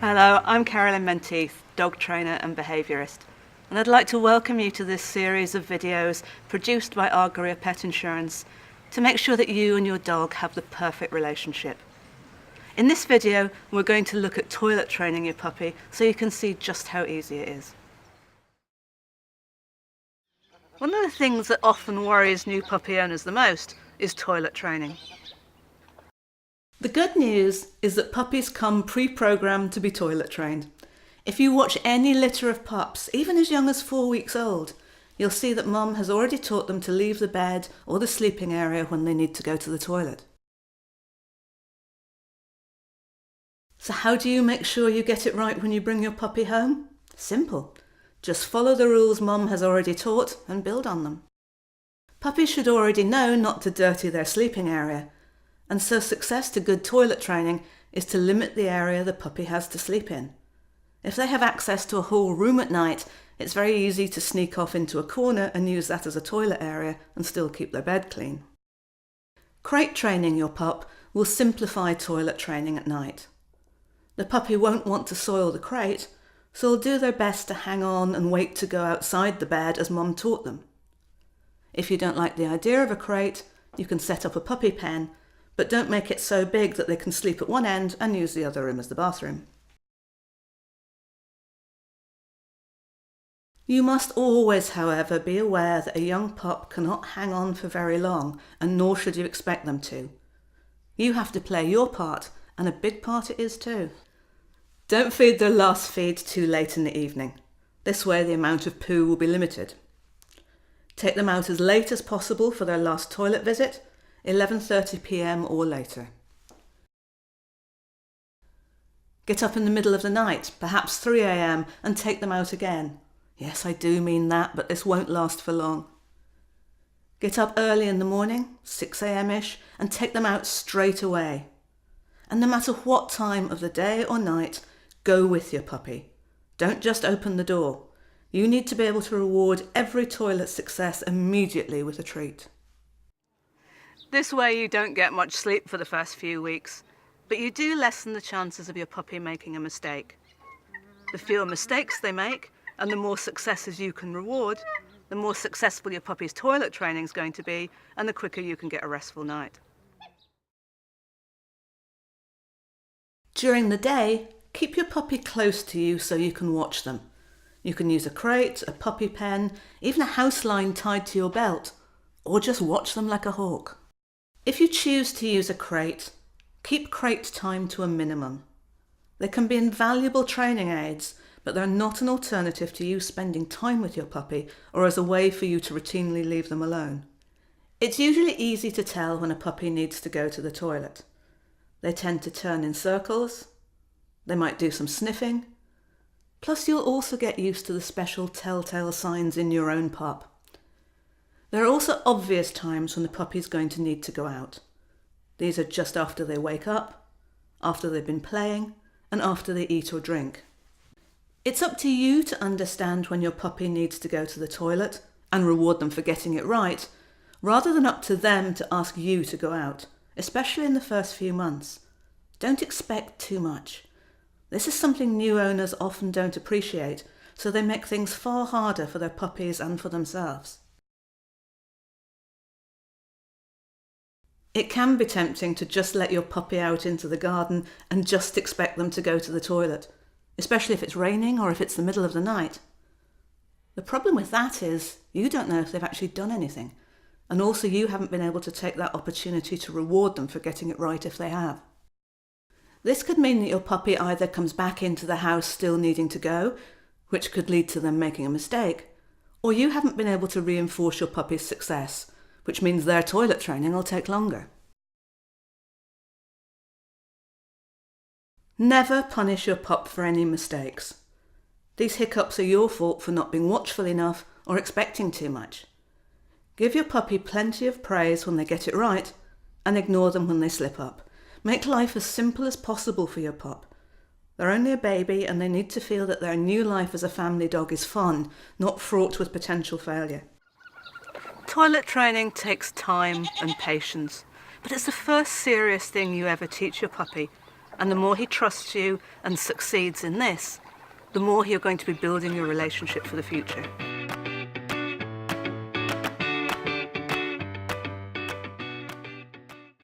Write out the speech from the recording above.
Hello, I'm Carolyn Menteith, dog trainer and behaviourist, and I'd like to welcome you to this series of videos produced by Argyria Pet Insurance to make sure that you and your dog have the perfect relationship. In this video, we're going to look at toilet training your puppy so you can see just how easy it is. One of the things that often worries new puppy owners the most is toilet training. The good news is that puppies come pre-programmed to be toilet trained. If you watch any litter of pups, even as young as 4 weeks old, you'll see that mum has already taught them to leave the bed or the sleeping area when they need to go to the toilet. So how do you make sure you get it right when you bring your puppy home? Simple. Just follow the rules mum has already taught and build on them. Puppies should already know not to dirty their sleeping area, and so success to good toilet training is to limit the area the puppy has to sleep in. If they have access to a whole room at night, it's very easy to sneak off into a corner and use that as a toilet area and still keep their bed clean. Crate training your pup will simplify toilet training at night. The puppy won't want to soil the crate, so they'll do their best to hang on and wait to go outside the bed as mum taught them. If you don't like the idea of a crate, you can set up a puppy pen, but don't make it so big that they can sleep at one end and use the other room as the bathroom. You must always, however, be aware that a young pup cannot hang on for very long, and nor should you expect them to. You have to play your part, and a big part it is too. Don't feed their last feed too late in the evening. This way the amount of poo will be limited. Take them out as late as possible for their last toilet visit, 11:30 p.m. or later. Get up in the middle of the night, perhaps 3 a.m, and take them out again. Yes, I do mean that, but this won't last for long. Get up early in the morning, 6 a.m-ish, and take them out straight away. And no matter what time of the day or night, go with your puppy. Don't just open the door. You need to be able to reward every toilet success immediately with a treat. This way you don't get much sleep for the first few weeks, but you do lessen the chances of your puppy making a mistake. The fewer mistakes they make, and the more successes you can reward, the more successful your puppy's toilet training is going to be, and the quicker you can get a restful night. During the day, keep your puppy close to you so you can watch them. You can use a crate, a puppy pen, even a house line tied to your belt, or just watch them like a hawk. If you choose to use a crate, keep crate time to a minimum. They can be invaluable training aids, but they're not an alternative to you spending time with your puppy or as a way for you to routinely leave them alone. It's usually easy to tell when a puppy needs to go to the toilet. They tend to turn in circles. They might do some sniffing. Plus, you'll also get used to the special telltale signs in your own pup. There are also obvious times when the puppy's going to need to go out. These are just after they wake up, after they've been playing, and after they eat or drink. It's up to you to understand when your puppy needs to go to the toilet and reward them for getting it right, rather than up to them to ask you to go out, especially in the first few months. Don't expect too much. This is something new owners often don't appreciate, so they make things far harder for their puppies and for themselves. It can be tempting to just let your puppy out into the garden and just expect them to go to the toilet, especially if it's raining or if it's the middle of the night. The problem with that is you don't know if they've actually done anything, and also you haven't been able to take that opportunity to reward them for getting it right if they have. This could mean that your puppy either comes back into the house still needing to go, which could lead to them making a mistake, or you haven't been able to reinforce your puppy's success, which means their toilet training will take longer. Never punish your pup for any mistakes. These hiccups are your fault for not being watchful enough or expecting too much. Give your puppy plenty of praise when they get it right, and ignore them when they slip up. Make life as simple as possible for your pup. They're only a baby and they need to feel that their new life as a family dog is fun, not fraught with potential failure. Toilet training takes time and patience, but it's the first serious thing you ever teach your puppy, And the more he trusts you and succeeds in this, the more you're going to be building your relationship for the future.